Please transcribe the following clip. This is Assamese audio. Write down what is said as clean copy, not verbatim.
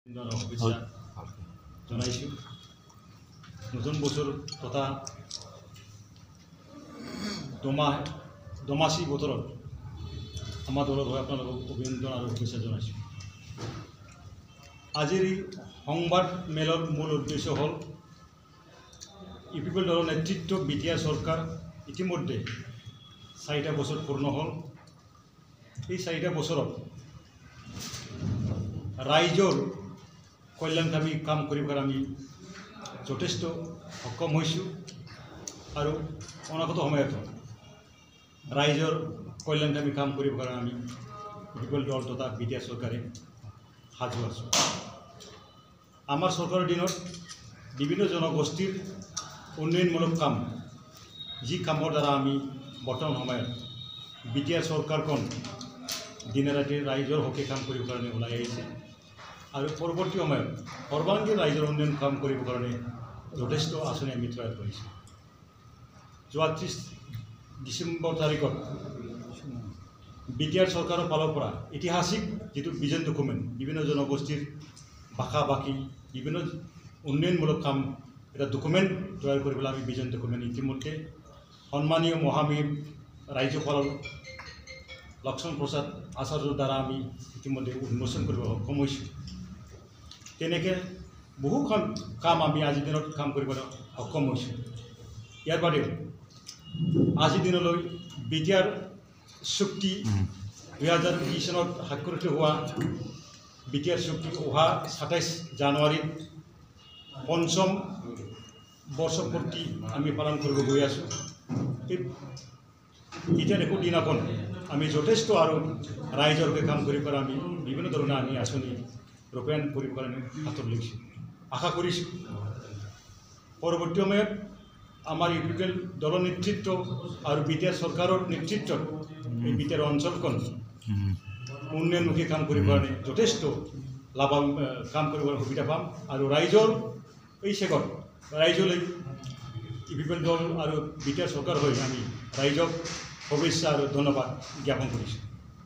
শুভেচ্ছা জনাইছোঁ। নতুন বছৰ তথা দমাচি বতৰত আমাৰ দলৰ হৈ আপোনালোকক অভিনন্দন আৰু শুভেচ্ছা জনাইছোঁ। আজিৰ এই সংবাদ মেলৰ মূল উদ্দেশ্য হ'ল ইউপিপিএল দলৰ নেতৃত্ব বিটিআৰ চৰকাৰ ইতিমধ্যে 4টা বছৰ পূৰ্ণ হ'ল। এই 4টা বছৰত ৰাইজৰ কল্যাণকামী কাম কৰিবৰ আমি যথেষ্ট সক্ষম হৈছোঁ আৰু অনাগত সময়ত ৰাইজৰ কল্যাণকামী কাম কৰিবৰ আমি ইউপিপিএল দল তথা বিটিআৰ চৰকাৰে সাজু আছোঁ। আমাৰ চৰকাৰৰ দিনত বিভিন্ন জনগোষ্ঠীৰ উন্নয়নমূলক কাম যি কামৰ দ্বাৰা আমি বৰ্তমান সময়ত বিটিআৰ চৰকাৰখন দিনে ৰাতি ৰাইজৰ হকে কাম কৰিবৰ কাৰণে ওলাই আহিছে আৰু পৰৱৰ্তী সময়ত সৰ্বাংগীন ৰাইজৰ উন্নয়ন কাম কৰিবৰ কাৰণে যথেষ্ট আঁচনি আমি তৈয়াৰ কৰিছোঁ। যোৱা 30 ডিচেম্বৰ তাৰিখত বিটিআৰ চৰকাৰৰ ফালৰ পৰা ঐতিহাসিক যিটো ভিজন ডকুমেণ্ট বিভিন্ন জনগোষ্ঠীৰ ভাষা ভাষী বিভিন্ন উন্নয়নমূলক কাম এটা ডকুমেণ্ট তৈয়াৰ কৰিবলৈ আমি ভিজন ডকুমেণ্ট ইতিমধ্যে সন্মানীয় মহামহিম ৰাজ্যপালৰ লক্ষ্মণ প্ৰসাদ আচাৰ্যৰ দ্বাৰা আমি ইতিমধ্যে উন্মোচন কৰিব সক্ষম হৈছোঁ। তেনেকৈ বহুখন কাম আমি আজিৰ দিনত কাম কৰিবলৈ সক্ষম হৈছোঁ। ইয়াৰ বাদেও আজিৰ দিনলৈ বিটিআৰ চুক্তি 2020 চনত স্বাক্ষৰিত হোৱা বিটিআৰ চুক্তি অহা 27 জানুৱাৰীত 5ম বৰ্ষপূৰ্তি আমি পালন কৰিব গৈ আছোঁ। এতিয়া একো দিনাখন আমি যথেষ্ট আৰু ৰাইজৰ হকে কাম কৰিব আমি বিভিন্ন ধৰণৰ আমি আঁচনি ৰূপায়ণ কৰিব কাৰণে হাতত লৈছোঁ। আশা কৰিছোঁ পৰৱৰ্তী সময়ত আমাৰ ইউপিপিএল দলৰ নেতৃত্ব আৰু বিটিআৰ চৰকাৰৰ নেতৃত্বত এই বিটিআৰ অঞ্চলখন উন্নয়নমুখী কাম কৰিবৰ কাৰণে যথেষ্ট কাম কৰিবৰ সুবিধা পাম আৰু ৰাইজৰ এই চেগত ৰাইজলৈ ইউপিপিএল দল আৰু বিটিআৰ চৰকাৰ হৈ আমি ৰাইজক শুভেচ্ছা আৰু ধন্যবাদ জ্ঞাপন কৰিছোঁ।